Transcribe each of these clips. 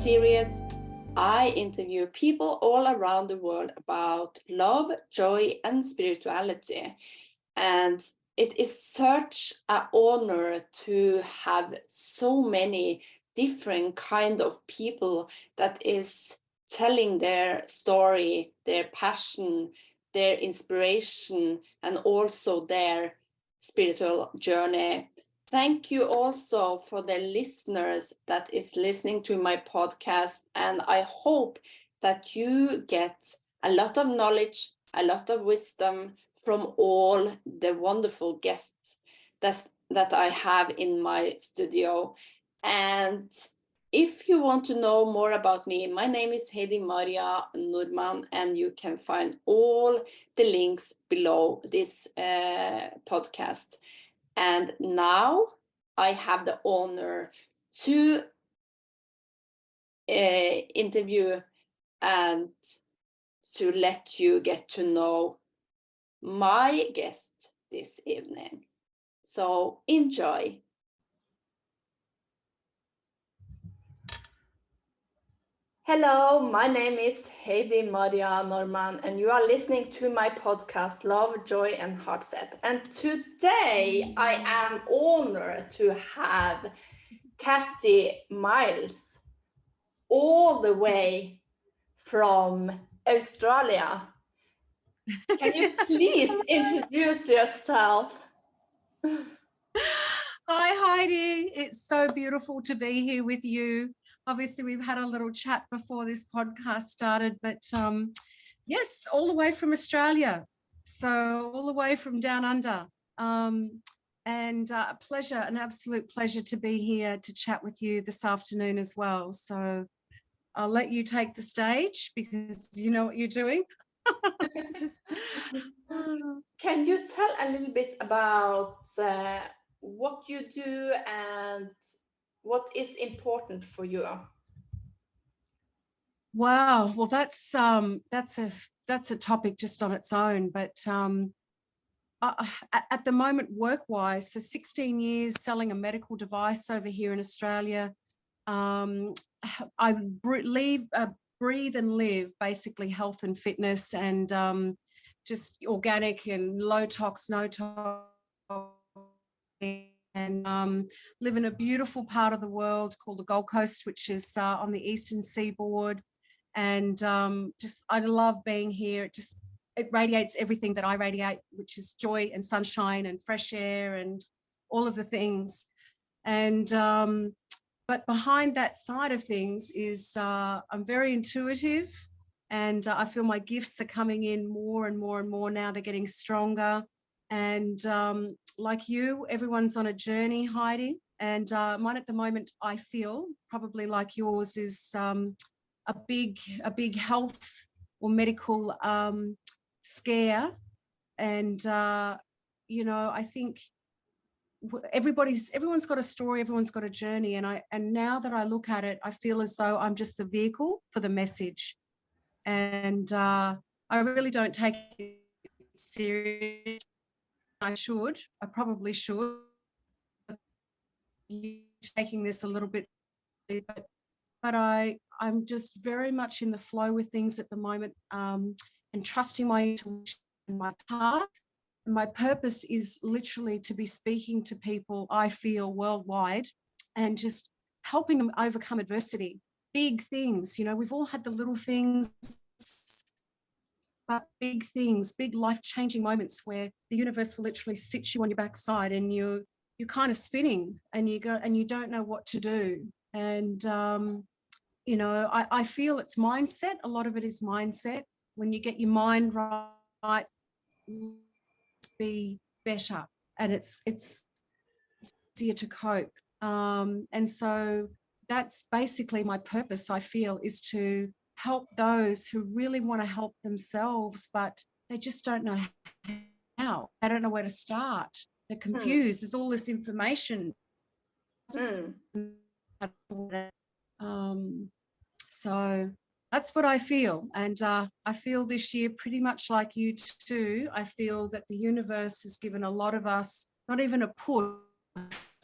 series, I interview people all around the world about love, joy, and spirituality. And it is such an honor to have so many different kind of people that is telling their story, their passion, their inspiration, and also their spiritual journey. Thank you also for the listeners that is listening to my podcast, and I hope that you get a lot of knowledge, a lot of wisdom from all the wonderful guests that I have in my studio. And if you want to know more about me, my name is Heidi Marja Norman, and you can find all the links below this podcast. And now I have the honor to interview and to let you get to know my guest this evening. So enjoy. Hello, my name is Heidi Marja Norman, and you are listening to my podcast, Love, Joy, and Heartset. And today I am honored to have Kathy Miles, all the way from Australia. Can you please introduce yourself? Hi, Heidi. It's so beautiful to be here with you. Obviously, we've had a little chat before this podcast started, but yes, all the way from Australia. So all the way from down under. And a pleasure, an absolute pleasure to be here to chat with you this afternoon as well. So I'll let you take the stage because you know what you're doing. Can you tell a little bit about what you do and what is important for you? Wow, well, that's a topic just on its own. But at the moment, work-wise, so 16 years selling a medical device over here in Australia. I breathe and live basically health and fitness and just organic and low tox, no tox, and live in a beautiful part of the world called the Gold Coast, which is on the eastern seaboard. And just I love being here. It radiates everything that I radiate, which is joy and sunshine and fresh air and all of the things. And but behind that side of things is I'm very intuitive, and I feel my gifts are coming in more and more and more now. They're getting stronger. And like you, everyone's on a journey, Heidi. And mine at the moment, I feel probably like yours is a big health or medical scare. And you know, I think everyone's got a story, everyone's got a journey, and now that I look at it, I feel as though I'm just the vehicle for the message. And I really don't take it serious. I probably should. Taking this a little bit, but I'm just very much in the flow with things at the moment, and trusting my intuition and my path. And my purpose is literally to be speaking to people, I feel, worldwide, and just helping them overcome adversity. Big things, you know, we've all had the little things, but big things, big life-changing moments where the universe will literally sit you on your backside and you're kind of spinning and you go and you don't know what to do. And you know, I feel it's mindset. A lot of it is mindset. When you get your mind right, be better, and it's easier to cope. And so that's basically my purpose, I feel, is to help those who really want to help themselves, but they just don't know how. They don't know where to start. They're confused. There's all this information. So that's what I feel. And I feel this year pretty much like you too. I feel that the universe has given a lot of us, not even a push,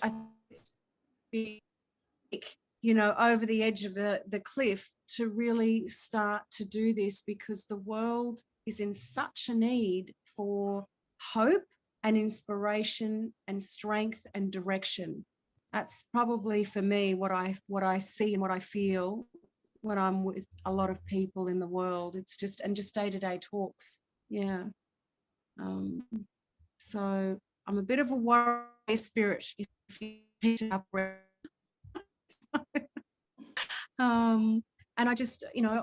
I think it's big you know, over the edge of the cliff to really start to do this, because the world is in such a need for hope and inspiration and strength and direction. That's probably for me what I see and what I feel when I'm with a lot of people in the world. It's just, and just day-to-day talks. Yeah. So I'm a bit of a warrior spirit, if you pick it up. And I just, you know,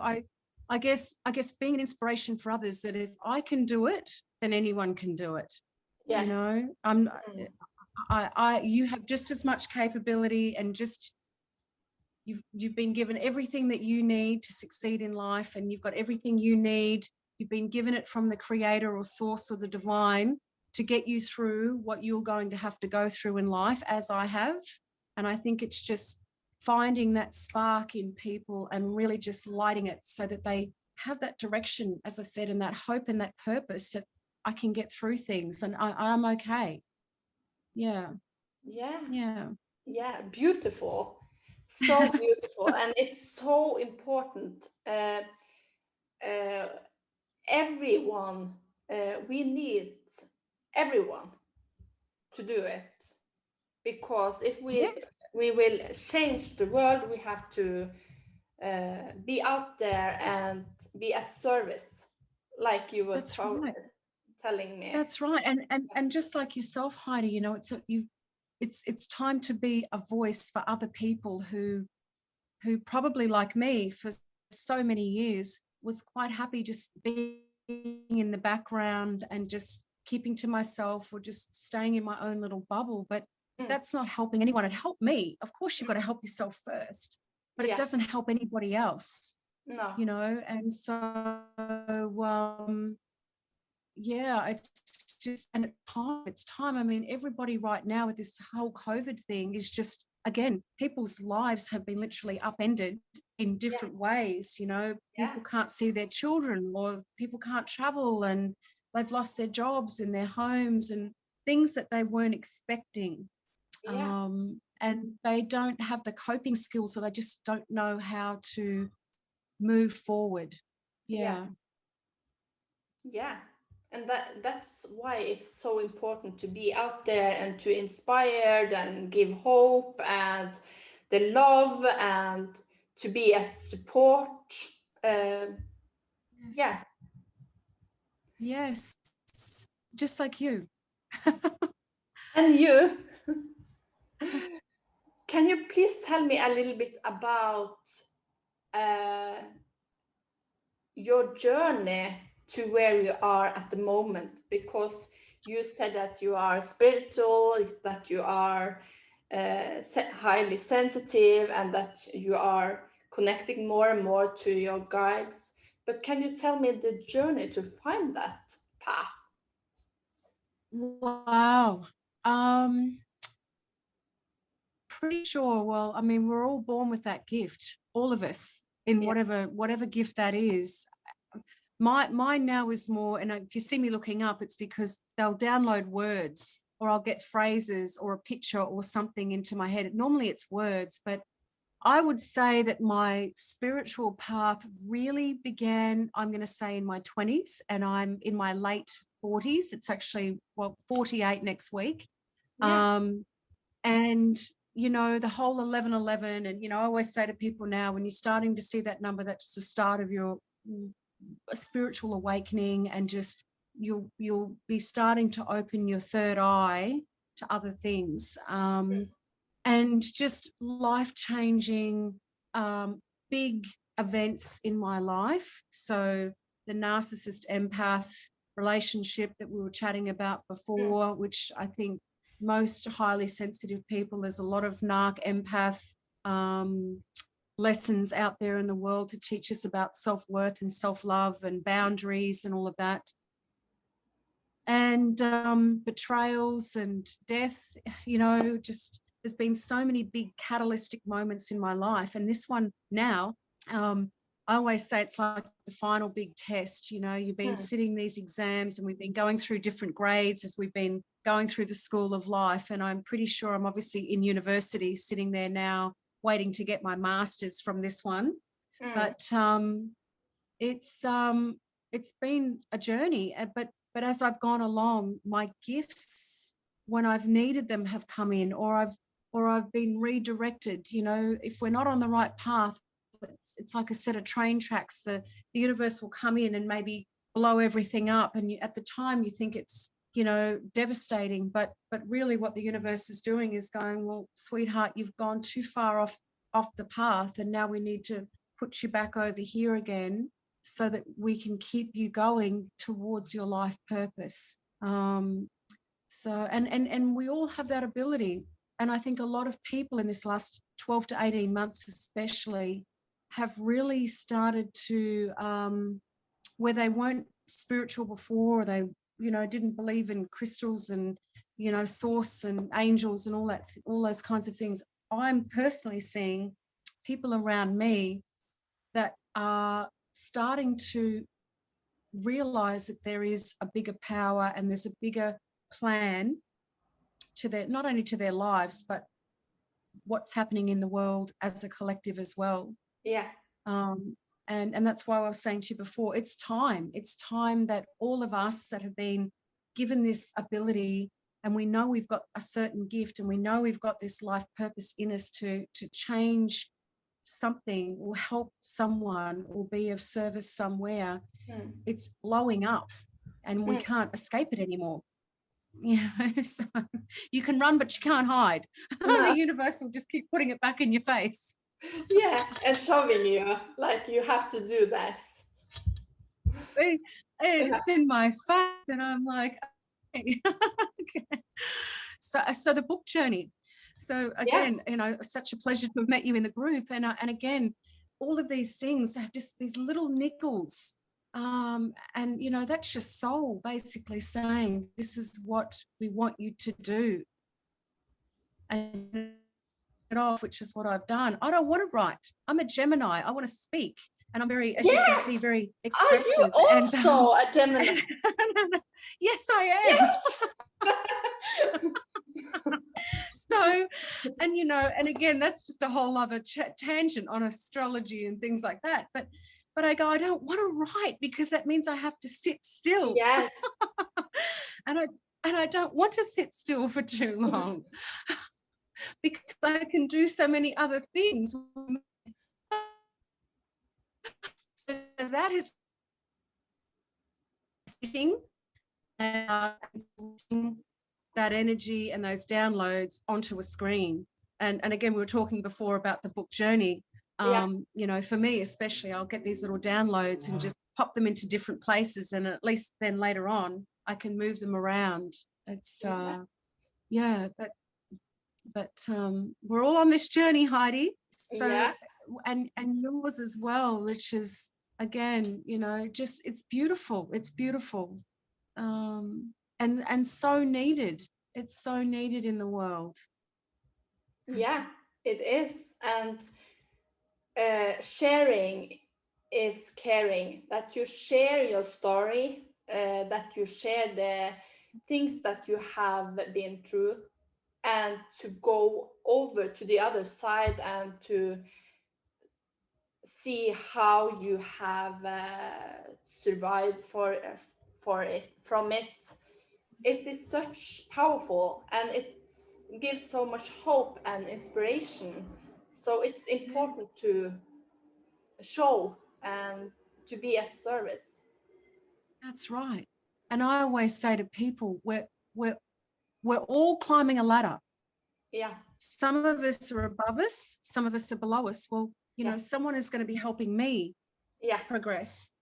I guess being an inspiration for others, that if I can do it, then anyone can do it. Yes. You know, you have just as much capability, and just you've been given everything that you need to succeed in life, and you've got everything you need. You've been given it from the creator or source or the divine to get you through what you're going to have to go through in life, as I have. And I think it's just finding that spark in people and really just lighting it so that they have that direction, as I said, and that hope and that purpose, that I can get through things and I'm okay. Yeah. Yeah. Yeah. Yeah. Beautiful. So beautiful. And it's so important. Everyone, we need everyone to do it, because if Yes. we will change the world, we have to be out there and be at service, like you were That's right. telling me. That's right. And just like yourself, Heidi, you know, it's time to be a voice for other people who probably, like me, for so many years was quite happy just being in the background and just keeping to myself, or just staying in my own little bubble. But that's not helping anyone. It helped me. Of course, you've got to help yourself first, but it doesn't help anybody else. No. You know, and so yeah, it's just, and it's time. I mean, everybody right now with this whole COVID thing is just, again, people's lives have been literally upended in different ways. You know, people can't see their children, or people can't travel, and they've lost their jobs and their homes and things that they weren't expecting. And they don't have the coping skills, so they just don't know how to move forward. Yeah. And that's why it's so important to be out there and to inspire and give hope and the love, and to be at support. Yes. Yes, just like you. And you, can you please tell me a little bit about your journey to where you are at the moment? Because you said that you are spiritual, that you are highly sensitive, and that you are connecting more and more to your guides. But can you tell me the journey to find that path? Wow. Pretty sure. Well, I mean, we're all born with that gift, all of us, in whatever gift that is. Mine now is more, and if you see me looking up, it's because they'll download words, or I'll get phrases or a picture or something into my head. Normally it's words, but I would say that my spiritual path really began, I'm going to say, in my 20s, and I'm in my late 40s. It's actually, 48 next week. And, you know, the whole 1111, and, you know, I always say to people now, when you're starting to see that number, that's the start of your spiritual awakening, and just you'll be starting to open your third eye to other things. And just life-changing big events in my life. So the narcissist empath relationship that we were chatting about before, which I think most highly sensitive people, there's a lot of narc empath lessons out there in the world to teach us about self-worth and self-love and boundaries and all of that. And betrayals and death, you know, just there's been so many big catalytic moments in my life. And this one now, I always say it's like the final big test. You know, you've been sitting these exams, and we've been going through different grades as we've been going through the school of life. And I'm pretty sure I'm obviously in university, sitting there now waiting to get my master's from this one. But it's been a journey. But as I've gone along, my gifts, when I've needed them, have come in, or I've been redirected. You know, if we're not on the right path, it's like a set of train tracks. The universe will come in and maybe blow everything up, and at the time you think it's, you know, devastating, but really what the universe is doing is going, well, sweetheart, you've gone too far off the path, and now we need to put you back over here again, so that we can keep you going towards your life purpose. So and we all have that ability. And I think a lot of people in this last 12 to 18 months especially have really started to, where they weren't spiritual before, or they, you know, didn't believe in crystals and, you know, source and angels and all those kinds of things. I'm personally seeing people around me that are starting to realize that there is a bigger power and there's a bigger plan to their, not only to their lives, but what's happening in the world as a collective as well. Yeah. And that's why I was saying to you before, it's time that all of us that have been given this ability, and we know we've got a certain gift, and we know we've got this life purpose in us to change something or help someone or be of service somewhere. It's blowing up, and we can't escape it anymore. Yeah, so you can run, but you can't hide. No. The universe will just keep putting it back in your face. Yeah, and showing you, like, you have to do this. It's in my face, and I'm like, okay. Okay. So the book journey. So again, you know, such a pleasure to have met you in the group, and again, all of these things have just these little nickels, and you know, that's your soul basically saying, this is what we want you to do, and it off, which is what I've done. I don't want to write. I'm a Gemini. I want to speak, and I'm very, as you can see, very expressive. Are you also a Gemini? Yes, I am. Yes. So, and you know, and again, that's just a whole other tangent on astrology and things like that. But I go, I don't want to write, because that means I have to sit still. Yes. and I don't want to sit still for too long, because I can do so many other things. So that is sitting and that energy and those downloads onto a screen. And again, we were talking before about the book journey. You know, for me especially, I'll get these little downloads and just pop them into different places, and at least then later on I can move them around. It's but we're all on this journey, Heidi. So and yours as well, which is, again, you know, just it's beautiful. And so needed. It's so needed in the world. Yeah, it is. And sharing is caring. That you share your story, that you share the things that you have been through, and to go over to the other side and to see how you have survived from it. It is such powerful, and it gives so much hope and inspiration. So it's important to show and to be at service. That's right. And I always say to people, we're all climbing a ladder. Yeah. Some of us are above us, some of us are below us. Well, you know, someone is going to be helping me progress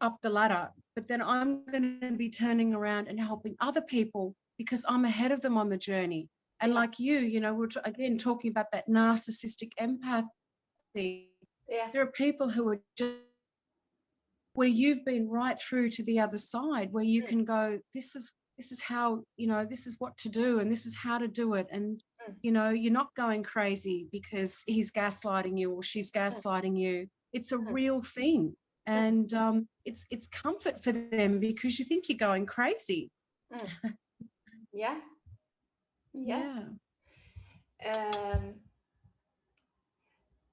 up the ladder, but then I'm going to be turning around and helping other people, because I'm ahead of them on the journey. And like you know, we're again talking about that narcissistic empathy. There are people who are just where you've been right through to the other side, where you can go, this is how, you know, this is what to do, and this is how to do it. And you know, you're not going crazy because he's gaslighting you or she's gaslighting you. It's a real thing. And it's comfort for them, because you think you're going crazy. Yes.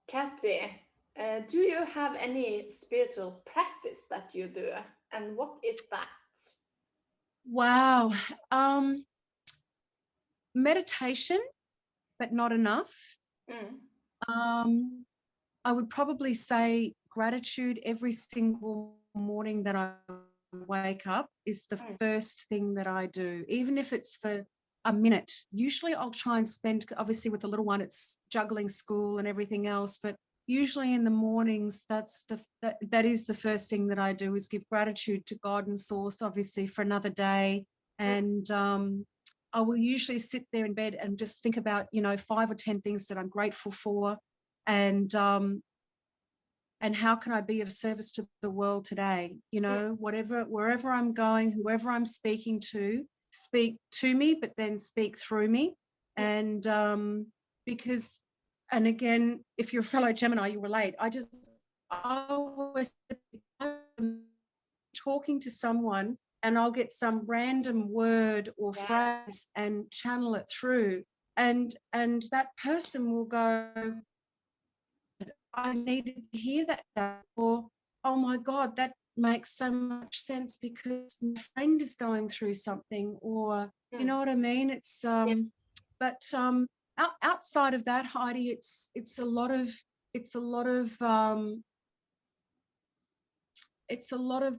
Kathy, do you have any spiritual practice that you do? And what is that? Wow. Meditation, but not enough. Mm. I would probably say gratitude every single morning that I wake up is the first thing that I do, even if it's for a minute. Usually I'll try and spend, obviously with the little one, it's juggling school and everything else, but usually in the mornings, that is the first thing that I do, is give gratitude to God and Source, obviously, for another day. And I will usually sit there in bed and just think about, 5 or 10 things that I'm grateful for, and how can I be of service to the world today? Wherever I'm going, whoever I'm speaking to, speak to me, but then speak through me. And because, and again, if you're a fellow Gemini, you relate. I always talking to someone and I'll get some random word or phrase and channel it through, and that person will go, I needed to hear that, or oh my God, that makes so much sense because my friend is going through something, or you know what I mean? It's but outside of that, Heidi, it's a lot of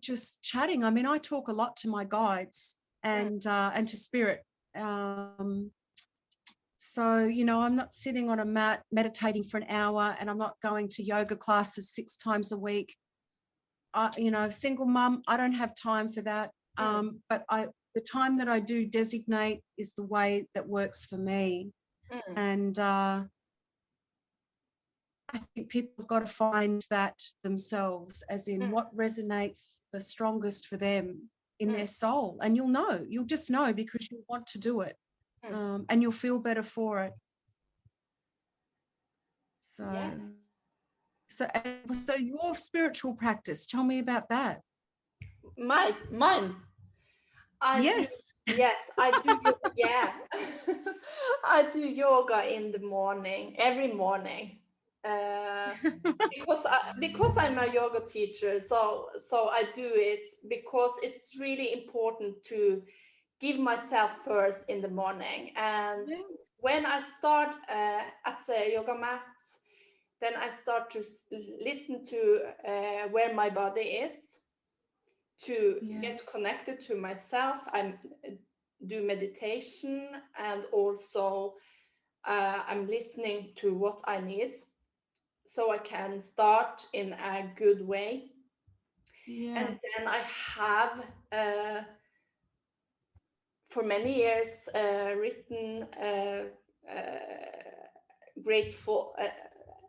just chatting. I mean, I talk a lot to my guides and to spirit. So, I'm not sitting on a mat meditating for an hour, and I'm not going to yoga classes 6 times a week. Single mum, I don't have time for that. But the time that I do designate is the way that works for me. And I think people have got to find that themselves, as in what resonates the strongest for them in their soul. And you'll just know, because you want to do it. And you'll feel better for it. So, so your spiritual practice, tell me about that. Mine. Yes. I do. Yeah, I do yoga in the morning, every morning, because I'm a yoga teacher. So I do it because it's really important to give myself first in the morning. And when I start at the yoga mat, then I start to listen to where my body is, to get connected to myself. I do meditation, and also I'm listening to what I need, so I can start in a good way. And then I have for many years written grateful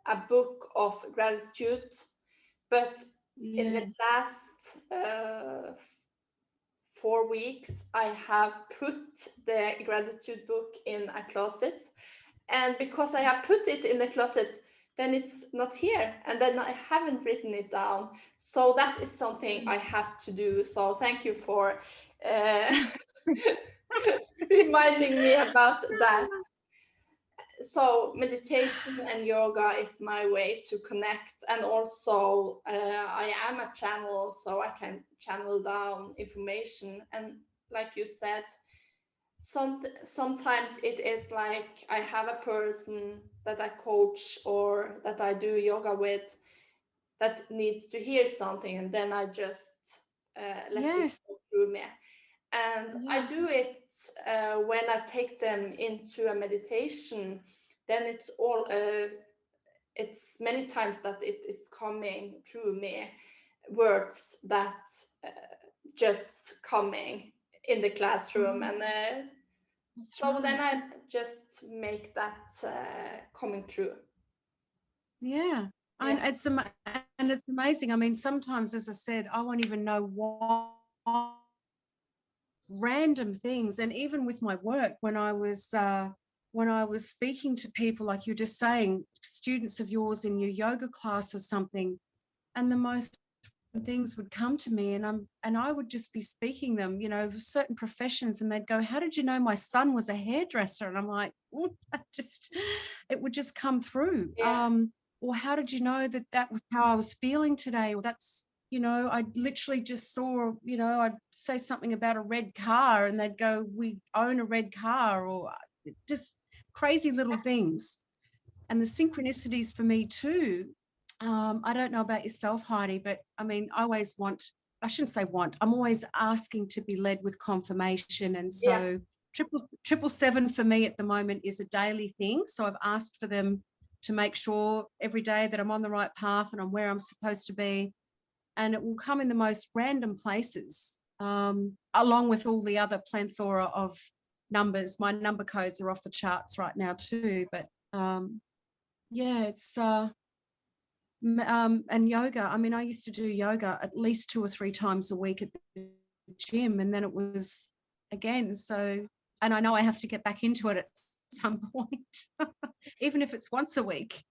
a book of gratitude, but in the last 4 weeks I have put the gratitude book in a closet, and because I have put it in the closet, then it's not here, and then I haven't written it down. So that is something I have to do. So thank you for reminding me about that. So meditation and yoga is my way to connect, and also I am a channel, so I can channel down information. And like you said, sometimes it is like I have a person that I coach or that I do yoga with that needs to hear something, and then I just let it go through me. And I do it when I take them into a meditation. Then it's many times that it is coming through me, words that just coming in the classroom. And then I just make that coming through. And it's amazing. I mean, sometimes, as I said, I won't even know why, random things. And even with my work, when I was speaking to people, like you're just saying, students of yours in your yoga class or something, and the most things would come to me, and I would just be speaking them, of certain professions, and they'd go, how did you know my son was a hairdresser? And I'm like, it would just come through. or how did you know that that was how I was feeling today? Or that's, you know, I literally just saw, you know, I'd say something about a red car and they'd go, we own a red car, or just crazy little things. And the synchronicities for me too. I don't know about yourself, Heidi, but I mean, I shouldn't say want, I'm always asking to be led with confirmation. And so triple seven for me at the moment is a daily thing. So I've asked for them to make sure every day that I'm on the right path and I'm where I'm supposed to be. And it will come in the most random places, along with all the other plethora of numbers. My number codes are off the charts right now too, but yeah, it's and yoga. I mean, I used to do yoga at least 2 or 3 times a week at the gym, and then it was again. So, and I know I have to get back into it at some point, even if it's once a week.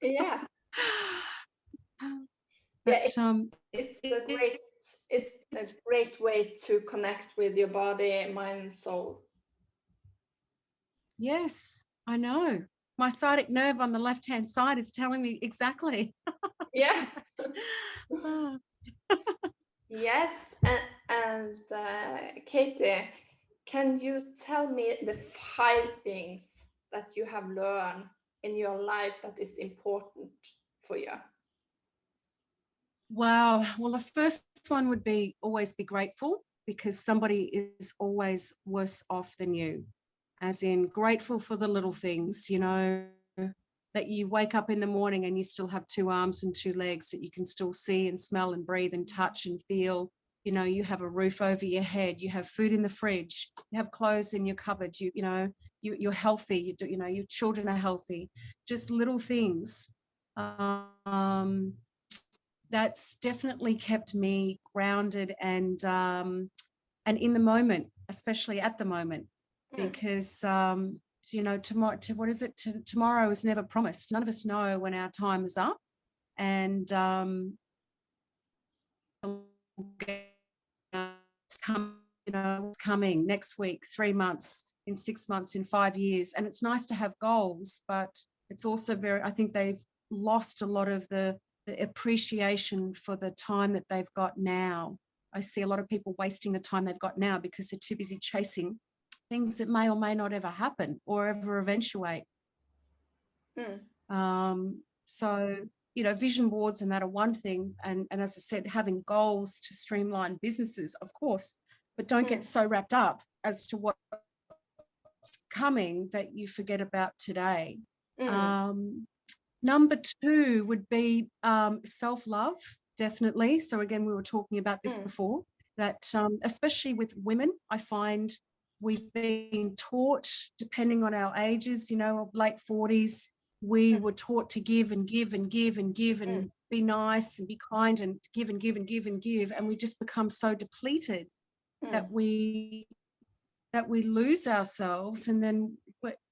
Yeah. But, it's a great way to connect with your body, mind, and soul. Yes, I know. My sciatic nerve on the left-hand side is telling me exactly. Yeah. Yes, and Katie, can you tell me the 5 things that you have learned in your life that is important for you? Wow. Well, the first one would be always be grateful, because somebody is always worse off than you. As in grateful for the little things, you know, that you wake up in the morning and you still have 2 arms and 2 legs, that you can still see and smell and breathe and touch and feel. You know, you have a roof over your head, you have food in the fridge, you have clothes in your cupboard, you know, you're healthy, you know, your children are healthy. Just little things. That's definitely kept me grounded and in the moment, especially at the moment, because you know, tomorrow is never promised. None of us know when our time is up, and it's coming, you know, it's coming next week, 3 months, in 6 months, in 5 years. And it's nice to have goals, but it's also I think they've lost a lot of the appreciation for the time that they've got now. I see a lot of people wasting the time they've got now because they're too busy chasing things that may or may not ever happen or ever eventuate. So, you know, vision boards and that are one thing. And as I said, having goals to streamline businesses, of course, but don't get so wrapped up as to what's coming that you forget about today. Number 2 would be self-love, definitely. So again, we were talking about this before, that especially with women, I find we've been taught, depending on our ages, you know, late 40s, we were taught to give and give and give and give and be nice and be kind and give and give and give and give. And we just become so depleted that we lose ourselves, and then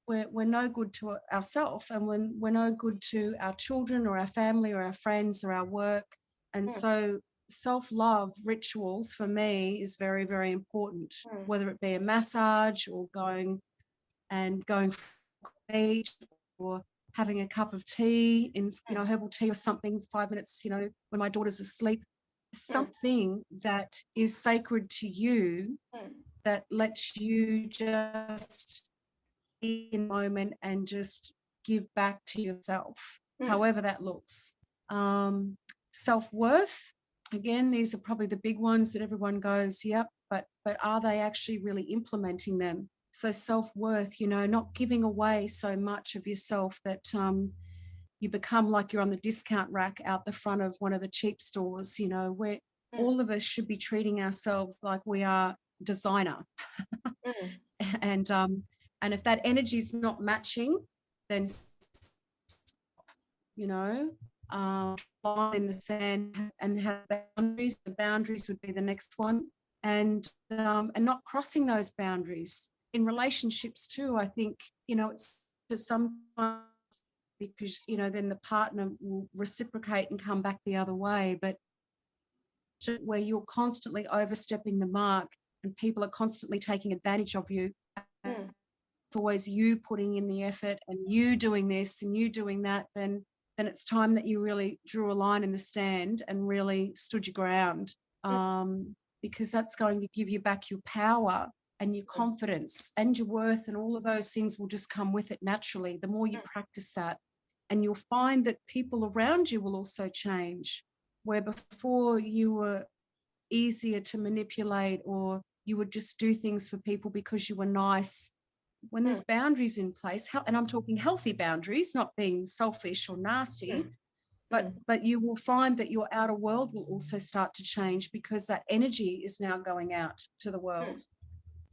we're no good to ourselves, and we're no good to our children or our family or our friends or our work. And so self-love rituals for me is very, very important, whether it be a massage or going for a beach or having a cup of tea, in, you know, herbal tea or something, 5 minutes, you know, when my daughter's asleep, something that is sacred to you, that lets you just be in the moment and just give back to yourself, however that looks. Self-worth, again, these are probably the big ones that everyone goes, yep, but are they actually really implementing them? So self-worth, you know, not giving away so much of yourself that you become like you're on the discount rack out the front of one of the cheap stores, you know, where all of us should be treating ourselves like we are designer. And if that energy is not matching, then, you know, line in the sand and have boundaries. The boundaries would be the next one, and not crossing those boundaries in relationships too. I think, you know, it's sometimes, because, you know, then the partner will reciprocate and come back the other way, but where you're constantly overstepping the mark and people are constantly taking advantage of you. It's always you putting in the effort and you doing this and you doing that, then then it's time that you really drew a line in the sand and really stood your ground, because that's going to give you back your power and your confidence and your worth, and all of those things will just come with it naturally the more you practice that. And you'll find that people around you will also change, where before you were easier to manipulate, or you would just do things for people because you were nice. When there's boundaries in place, and I'm talking healthy boundaries, not being selfish or nasty, but you will find that your outer world will also start to change, because that energy is now going out to the world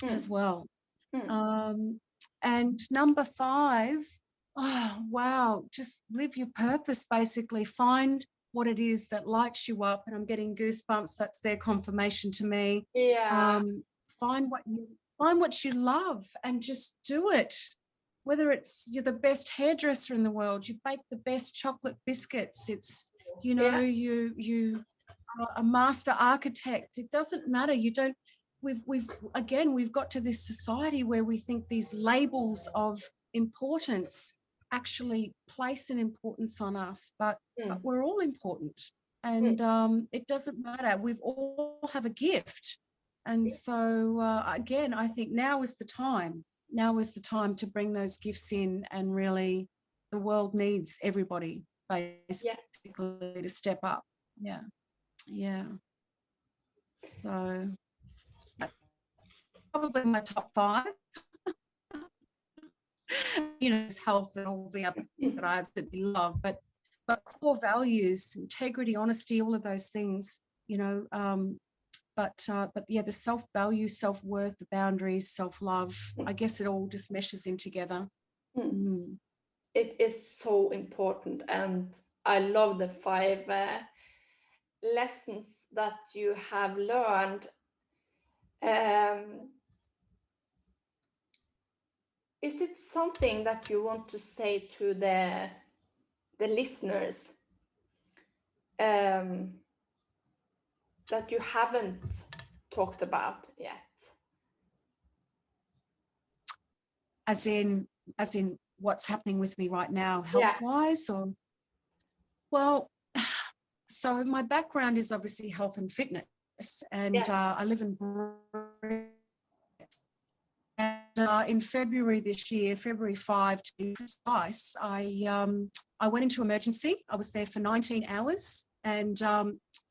as well. And number 5, oh, wow, just live your purpose, basically. Find what it is that lights you up. And I'm getting goosebumps. That's their confirmation to me. Yeah. Find what you love and just do it. Whether it's you're the best hairdresser in the world, you bake the best chocolate biscuits, it's, you know, you are a master architect. It doesn't matter. You don't. We've got to this society where we think these labels of importance actually place an importance on us, but we're all important, and it doesn't matter. We've all have a gift, and so again, I think now is the time. Now is the time to bring those gifts in, and really, the world needs everybody basically to step up. Yeah. So probably my top 5. You know, health and all the other things that I absolutely love, but core values, integrity, honesty, all of those things, you know, but yeah, the self-value, self-worth, the boundaries, self-love, I guess it all just meshes in together. It is so important, and I love the 5 lessons that you have learned. Is it something that you want to say to the listeners that you haven't talked about yet? As in what's happening with me right now, health-wise, or? Well, so my background is obviously health and fitness, and I live in in February this year, February 5 to be precise, I went into emergency. I was there for 19 hours, and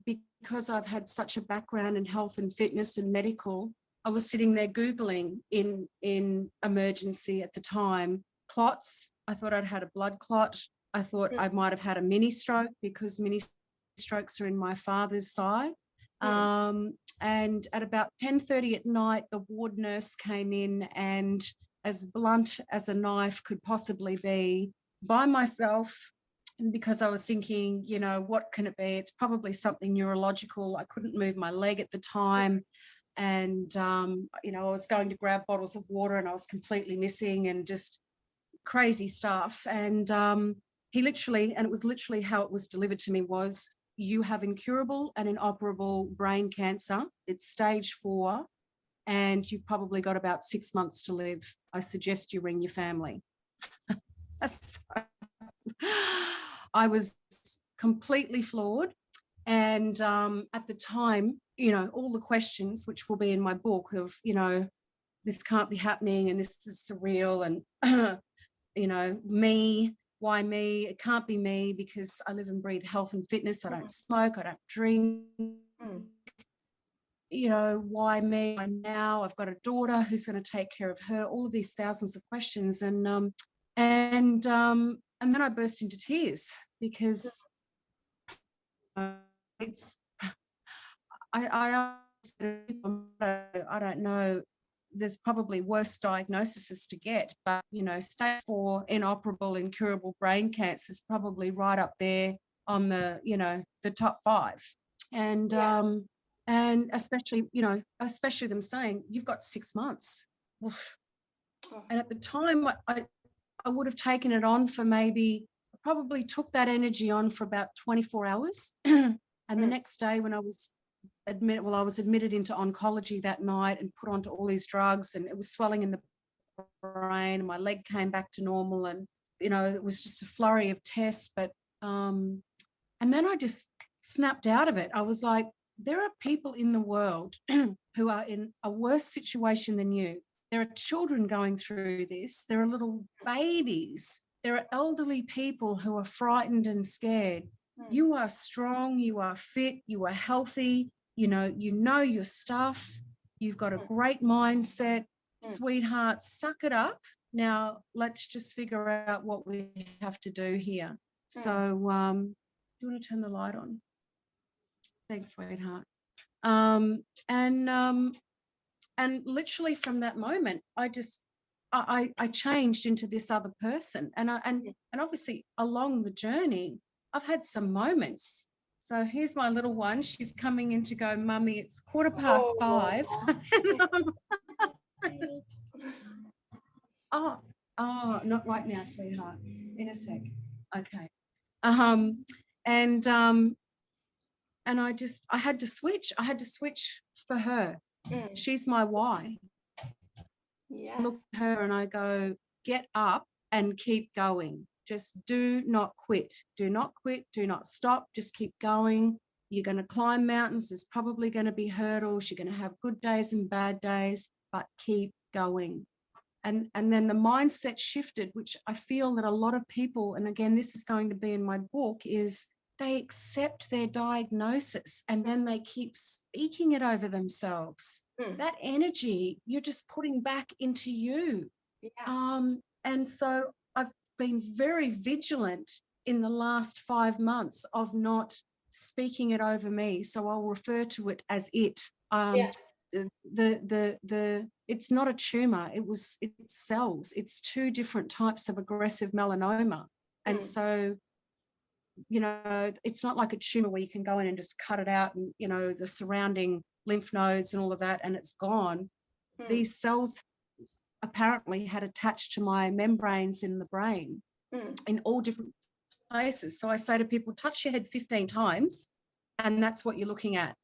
because I've had such a background in health and fitness and medical, I was sitting there Googling in emergency at the time, clots. I thought I'd had a blood clot. I thought I might have had a mini stroke, because mini strokes are in my father's side. And at about 10:30 at night, the ward nurse came in, and as blunt as a knife could possibly be, by myself, because I was thinking, you know, what can it be? It's probably something neurological. I couldn't move my leg at the time. And, you know, I was going to grab bottles of water, and I was completely missing, and just crazy stuff. And he literally, and it was literally how it was delivered to me, was, you have incurable and inoperable brain cancer. It's stage 4, and you've probably got about 6 months to live. I suggest you ring your family. So, I was completely floored. And at the time, you know, all the questions, which will be in my book, of, you know, this can't be happening, and this is surreal, and, you know, me, why me? It can't be me, because I live and breathe health and fitness. I don't smoke, I don't drink. You know, why me? Why now? I've got a daughter who's going to take care of her. All of these thousands of questions, and then I burst into tears, because it's I don't know. There's probably worse diagnoses to get, but, you know, stage 4 inoperable, incurable brain cancer is probably right up there on the, you know, the top 5. And and especially, you know, especially them saying, you've got 6 months. And at the time, I would have taken it on for probably took that energy on for about 24 hours. And the next day, when I was admitted into oncology that night and put onto all these drugs, and it was swelling in the brain, and my leg came back to normal, and, you know, it was just a flurry of tests. But And then I just snapped out of it. I was like, there are people in the world who are in a worse situation than you. There are children going through this. There are little babies. There are elderly people who are frightened and scared. You are strong, you are fit, you are healthy, you know your stuff. You've got a great mindset. Sweetheart, suck it up. Now, let's just figure out what we have to do here. So, do you want to turn the light on? Thanks, sweetheart. And literally from that moment, I changed into this other person. And obviously along the journey, I've had some moments. So here's my little one. She's coming in to go, Mummy, it's 5:15. Oh, not right now, sweetheart. In a sec. Okay. And I had to switch. I had to switch for her. She's my why. Yeah. I look at her and I go, get up and keep going. Just do not quit. Do not quit. Do not stop. Just keep going. You're going to climb mountains. There's probably going to be hurdles. You're going to have good days and bad days, but keep going. And then the mindset shifted, which I feel that a lot of people, and again, this is going to be in my book, is they accept their diagnosis and then they keep speaking it over themselves. That energy you're just putting back into you. Yeah. And so I've been very vigilant in the last 5 months of not speaking it over me. So I'll refer to it as it. It's not a tumor. It's cells. It's 2 different types of aggressive melanoma. And so, you know, it's not like a tumor where you can go in and just cut it out and, you know, the surrounding lymph nodes and all of that, and it's gone. These cells apparently had attached to my membranes in the brain in all different places. So I say to people, touch your head 15 times, and that's what you're looking at.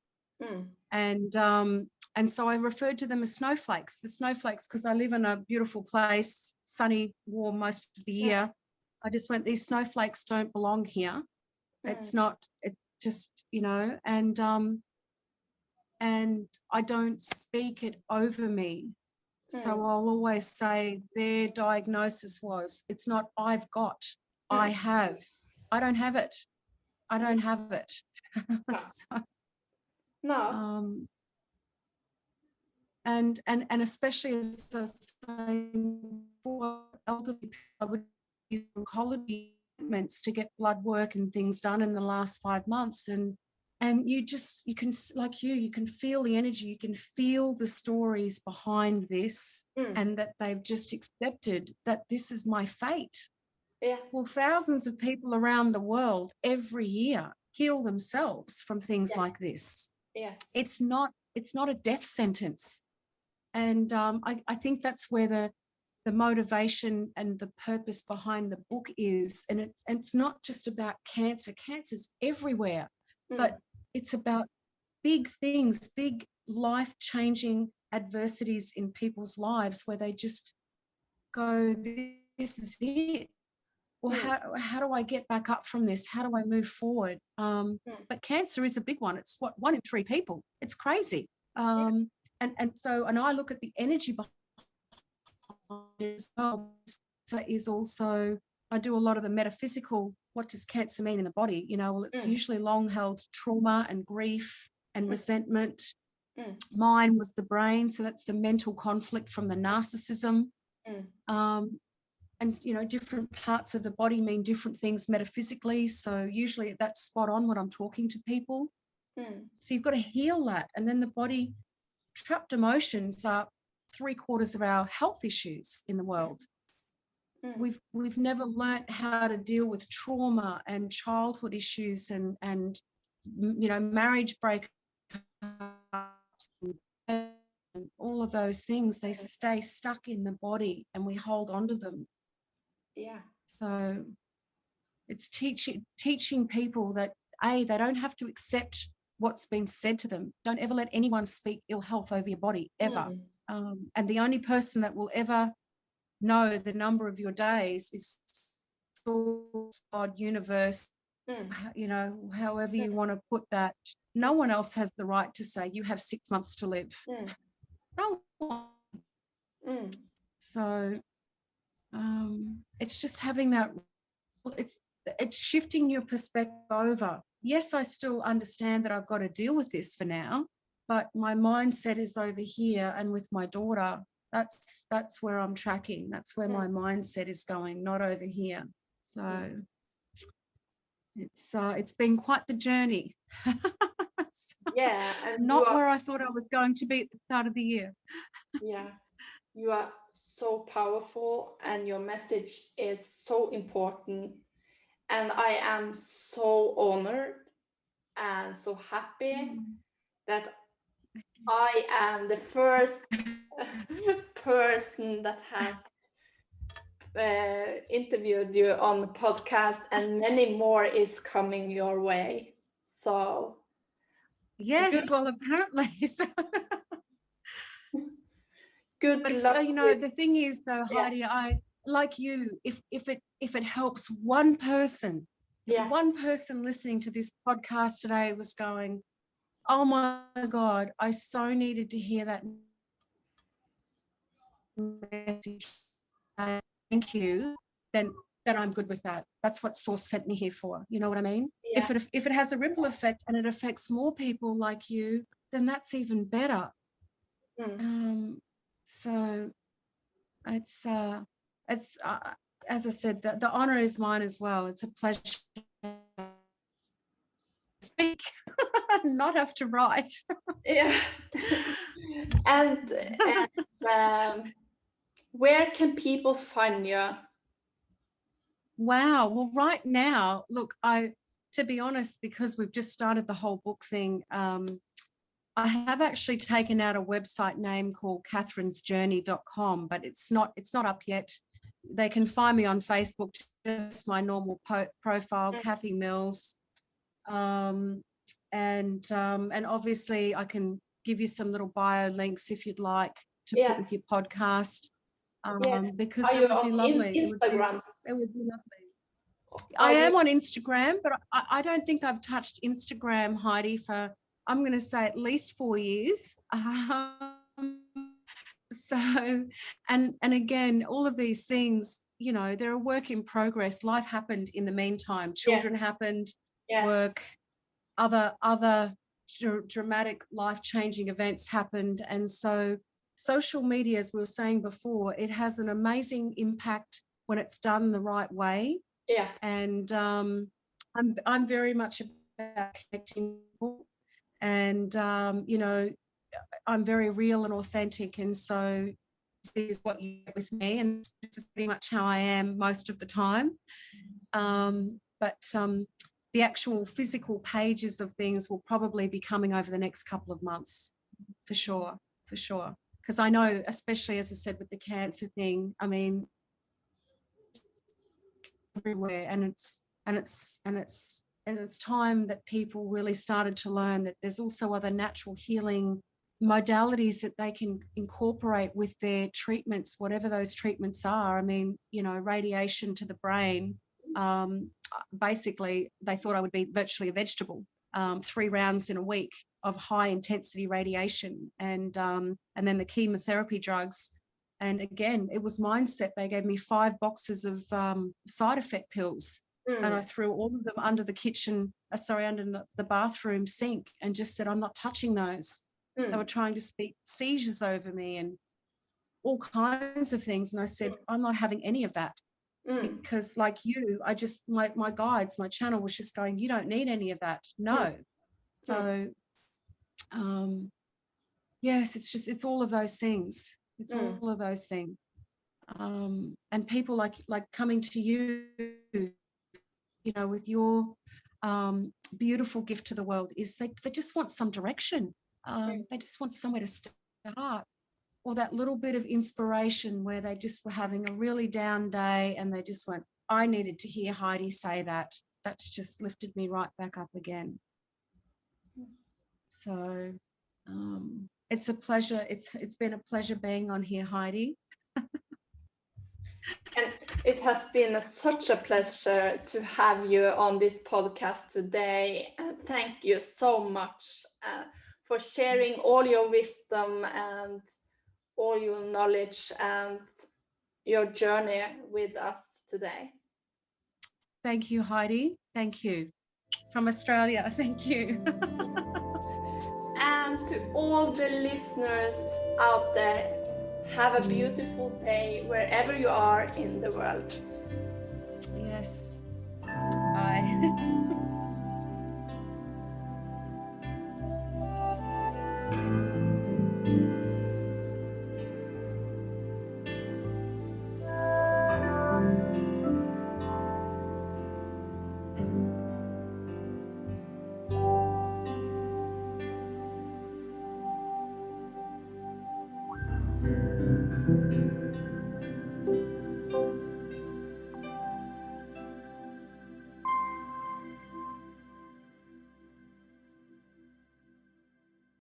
And so I referred to them as snowflakes. The snowflakes, because I live in a beautiful place, sunny, warm most of the year. I just went, these snowflakes don't belong here. It's not, it just, you know, and I don't speak it over me. So I'll always say their diagnosis was, it's not I've got, I have. I don't have it. I don't have it. No. And especially as I was saying, for elderly people, I would use oncology treatments to get blood work and things done in the last 5 months. And you can, like you can feel the energy, you can feel the stories behind this, and that they've just accepted that this is my fate. Yeah. Well, thousands of people around the world every year heal themselves from things like this. Yes. It's not a death sentence. And I think that's where the motivation and the purpose behind the book is. And it's not just about cancer. Cancer's everywhere, but it's about big things, big life-changing adversities in people's lives where they just go, this is it. Well, how do I get back up from this? How do I move forward? But cancer is a big one. It's 1 in 3 people. It's crazy. And I look at the energy behind it as well. So is also, I do a lot of the metaphysical. What does cancer mean in the body? You know, well, it's usually long-held trauma and grief and resentment. Mine was the brain, so that's the mental conflict from the narcissism. And, you know, different parts of the body mean different things metaphysically. So usually that's spot on when I'm talking to people. So you've got to heal that. And then the body, trapped emotions are 3/4 of our health issues in the world. We've never learnt how to deal with trauma and childhood issues and you know, marriage breakups and all of those things. They stay stuck in the body and we hold on to them. Yeah. So it's teaching people that they don't have to accept what's been said to them. Don't ever let anyone speak ill health over your body, ever. And the only person that will ever know the number of your days is God, universe, you know, however you want to put that. No one else has the right to say you have 6 months to live. No one. So it's just having that, it's shifting your perspective over. Yes, I still understand that I've got to deal with this for now, but my mindset is over here, and with my daughter, that's where I'm tracking. That's where my mindset is going, not over here. So it's been quite the journey. Yeah, and not where I thought I was going to be at the start of the year. Yeah, you are so powerful, and your message is so important. And I am so honored and so happy that I am the first person that has interviewed you on the podcast, and many more is coming your way. So yes, well, apparently. So, good but luck. you know, the thing is, though, Heidi, I like you. If it helps one person, if one person listening to this podcast today was going, "Oh my God, I so needed to hear that message. Thank you," then I'm good with that. That's what Source sent me here for. You know what I mean? Yeah. If it has a ripple effect and it affects more people like you, then that's even better. So it's as I said, the honor is mine as well. It's a pleasure to speak, not have to write. Yeah. and where can people find you? Wow. Well, right now, look, to be honest, because we've just started the whole book thing, I have actually taken out a website name called catherinesjourney.com, but it's not up yet. They can find me on Facebook, just my normal profile, Kathy Mills. And obviously I can give you some little bio links if you'd like to put with your podcast. Because it would be lovely. Instagram? It would be lovely. I am on Instagram, but I don't think I've touched Instagram, Heidi, for, I'm going to say, at least 4 years. So, and again, all of these things, you know, they're a work in progress. Life happened in the meantime. Children happened, work, other dramatic life-changing events happened. And so social media, as we were saying before, it has an amazing impact when it's done the right way. Yeah. And I'm very much about connecting people, and you know, I'm very real and authentic, and so this is what you get with me, and this is pretty much how I am most of the time. But the actual physical pages of things will probably be coming over the next couple of months, for sure. Because I know, especially as I said with the cancer thing, I mean, everywhere, and it's time that people really started to learn that there's also other natural healing modalities that they can incorporate with their treatments, whatever those treatments are. I mean, you know, radiation to the brain. Basically, they thought I would be virtually a vegetable. 3 rounds in a week of high intensity radiation, and then the chemotherapy drugs. And again, it was mindset. They gave me 5 boxes of side effect pills, and I threw all of them under the under the bathroom sink, and just said, I'm not touching those. They were trying to speak seizures over me and all kinds of things. And I said, I'm not having any of that. Because like you, I just, my guides, my channel was just going, you don't need any of that. No. So, yes, it's all of those things. It's all of those things. And people like coming to you, you know, with your beautiful gift to the world, is they just want some direction. They just want somewhere to start, or that little bit of inspiration where they just were having a really down day and they just went, I needed to hear Heidi say that. That's just lifted me right back up again. So it's a pleasure. It's been a pleasure being on here, Heidi. And It has been such a pleasure to have you on this podcast today. And thank you so much for sharing all your wisdom and all your knowledge and your journey with us today. Thank you, Heidi. Thank you. From Australia, thank you. And to all the listeners out there, have a beautiful day wherever you are in the world. Yes. Bye.